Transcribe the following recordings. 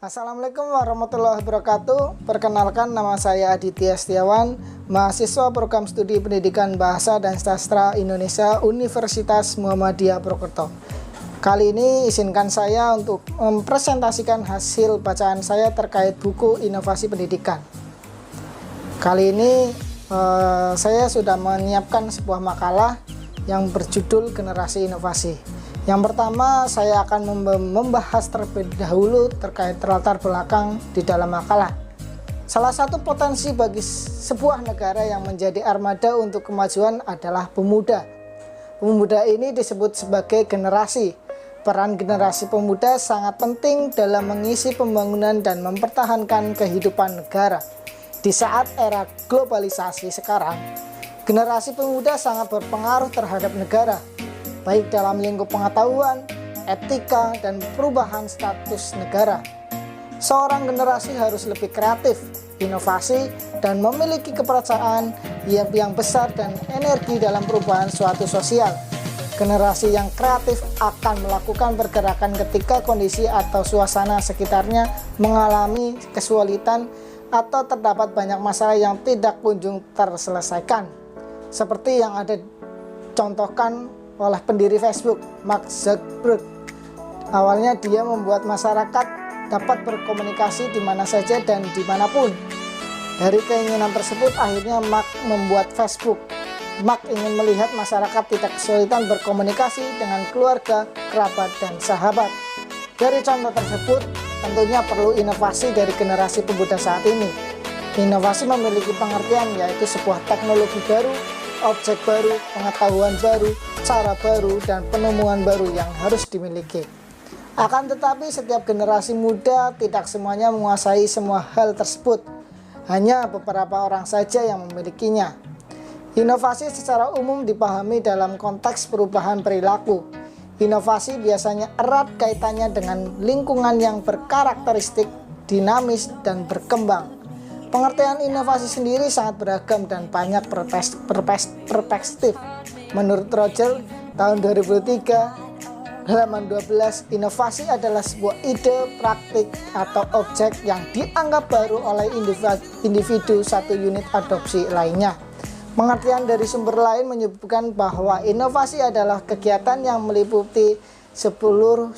Assalamualaikum warahmatullahi wabarakatuh. Perkenalkan, nama saya Aditya Setiawan, mahasiswa program studi pendidikan bahasa dan sastra Indonesia Universitas Muhammadiyah Purwokerto. Kali ini izinkan saya untuk mempresentasikan hasil bacaan saya terkait buku inovasi pendidikan. Kali ini saya sudah menyiapkan sebuah makalah yang berjudul Generasi Inovasi. Yang pertama, saya akan membahas terlebih dahulu terkait latar belakang di dalam makalah. Salah satu potensi bagi sebuah negara yang menjadi armada untuk kemajuan adalah pemuda. Pemuda ini disebut sebagai generasi. Peran generasi pemuda sangat penting dalam mengisi pembangunan dan mempertahankan kehidupan negara. Di saat era globalisasi sekarang, generasi pemuda sangat berpengaruh terhadap negara, baik dalam lingkup pengetahuan, etika, dan perubahan status negara. Seorang generasi harus lebih kreatif, inovasi, dan memiliki kepercayaan yang besar dan energi dalam perubahan suatu sosial. Generasi yang kreatif akan melakukan pergerakan ketika kondisi atau suasana sekitarnya mengalami kesulitan atau terdapat banyak masalah yang tidak kunjung terselesaikan. Seperti yang ada contohkan oleh pendiri Facebook, Mark Zuckerberg. Awalnya dia membuat masyarakat dapat berkomunikasi di mana saja dan dimanapun. Dari keinginan tersebut, akhirnya Mark membuat Facebook. Mark ingin melihat masyarakat tidak kesulitan berkomunikasi dengan keluarga, kerabat, dan sahabat. Dari contoh tersebut, tentunya perlu inovasi dari generasi pemuda saat ini. Inovasi memiliki pengertian yaitu sebuah teknologi baru, objek baru, pengetahuan baru, cara baru, dan penemuan baru yang harus dimiliki. Akan tetapi setiap generasi muda tidak semuanya menguasai semua hal tersebut. Hanya beberapa orang saja yang memilikinya. Inovasi secara umum dipahami dalam konteks perubahan perilaku. Inovasi biasanya erat kaitannya dengan lingkungan yang berkarakteristik dinamis dan berkembang. Pengertian inovasi sendiri sangat beragam dan banyak perspektif. Menurut Roger, tahun 2003, halaman 12, inovasi adalah sebuah ide, praktik, atau objek yang dianggap baru oleh individu satu unit adopsi lainnya. Pengertian dari sumber lain menyebutkan bahwa inovasi adalah kegiatan yang meliputi seluruh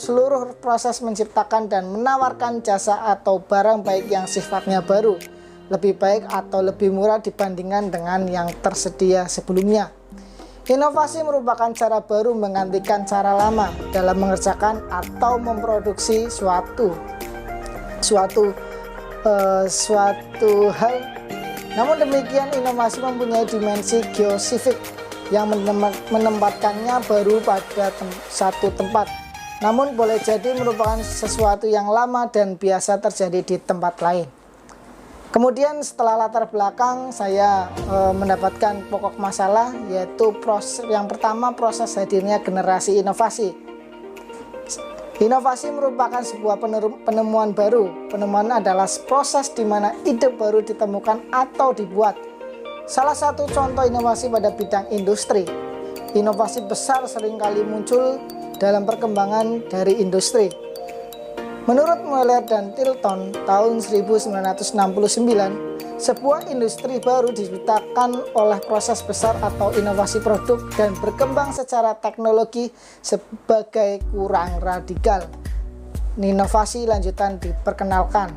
proses menciptakan dan menawarkan jasa atau barang baik yang sifatnya baru, lebih baik atau lebih murah dibandingkan dengan yang tersedia sebelumnya. Inovasi merupakan cara baru menggantikan cara lama dalam mengerjakan atau memproduksi suatu hal. Namun demikian, inovasi mempunyai dimensi geosifik yang menempatkannya baru pada satu tempat. Namun boleh jadi merupakan sesuatu yang lama dan biasa terjadi di tempat lain. Kemudian setelah latar belakang, saya mendapatkan pokok masalah, yaitu yang pertama, proses hadirnya generasi inovasi. Inovasi merupakan sebuah penemuan baru. Penemuan adalah proses di mana ide baru ditemukan atau dibuat. Salah satu contoh inovasi pada bidang industri. Inovasi besar seringkali muncul dalam perkembangan dari industri. Menurut Mueller dan Tilton, tahun 1969, sebuah industri baru diciptakan oleh proses besar atau inovasi produk dan berkembang secara teknologi sebagai kurang radikal. Inovasi lanjutan diperkenalkan.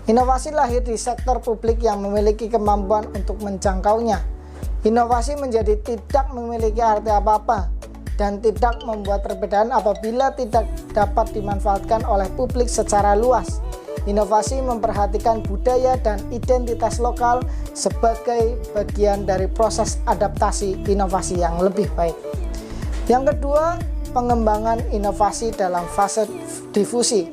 Inovasi lahir di sektor publik yang memiliki kemampuan untuk menjangkaunya. Inovasi menjadi tidak memiliki arti apa-apa dan tidak membuat perbedaan apabila tidak dapat dimanfaatkan oleh publik secara luas. Inovasi memperhatikan budaya dan identitas lokal sebagai bagian dari proses adaptasi inovasi yang lebih baik. Yang kedua, pengembangan inovasi dalam fase difusi.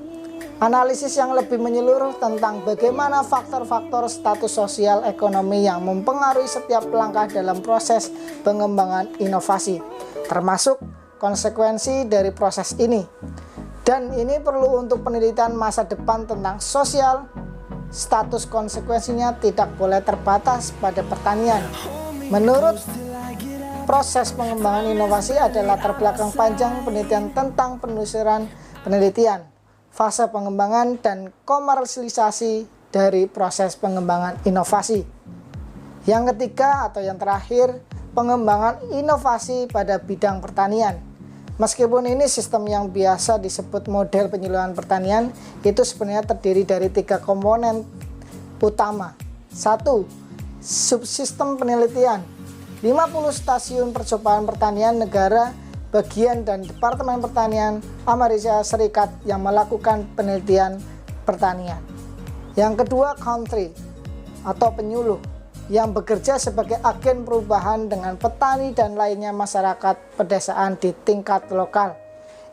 Analisis yang lebih menyeluruh tentang bagaimana faktor-faktor status sosial ekonomi yang mempengaruhi setiap langkah dalam proses pengembangan inovasi, termasuk konsekuensi dari proses ini. Dan ini perlu untuk penelitian masa depan tentang sosial. Status konsekuensinya tidak boleh terbatas pada pertanian. Menurut proses pengembangan inovasi adalah latar belakang panjang penelitian tentang penelusuran penelitian. fase pengembangan dan komersialisasi dari proses pengembangan inovasi. Yang ketiga atau yang terakhir, pengembangan inovasi pada bidang pertanian. Meskipun ini sistem yang biasa disebut model penyuluhan pertanian, itu sebenarnya terdiri dari 3 komponen utama. 1. Subsistem penelitian. 50 stasiun percobaan pertanian negara, bagian dan Departemen Pertanian Amerika Serikat yang melakukan penelitian pertanian. Yang kedua, country atau penyuluh yang bekerja sebagai agen perubahan dengan petani dan lainnya masyarakat pedesaan di tingkat lokal.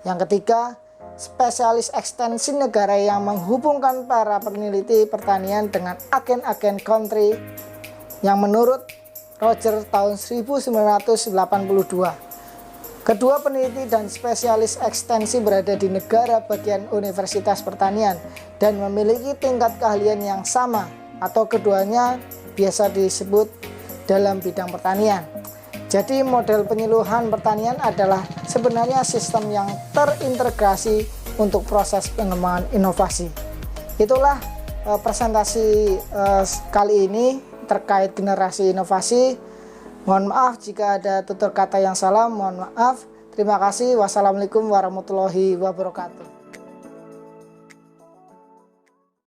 Yang ketiga, spesialis ekstensi negara yang menghubungkan para peneliti pertanian dengan agen-agen country yang menurut Roger tahun 1982. Kedua peneliti dan spesialis ekstensi berada di negara bagian Universitas Pertanian dan memiliki tingkat keahlian yang sama, atau keduanya biasa disebut dalam bidang pertanian. Jadi model penyuluhan pertanian adalah sebenarnya sistem yang terintegrasi untuk proses pengembangan inovasi. Itulah presentasi kali ini terkait generasi inovasi. Mohon maaf jika ada tutur kata yang salah, mohon maaf. Terima kasih. Wassalamualaikum warahmatullahi wabarakatuh.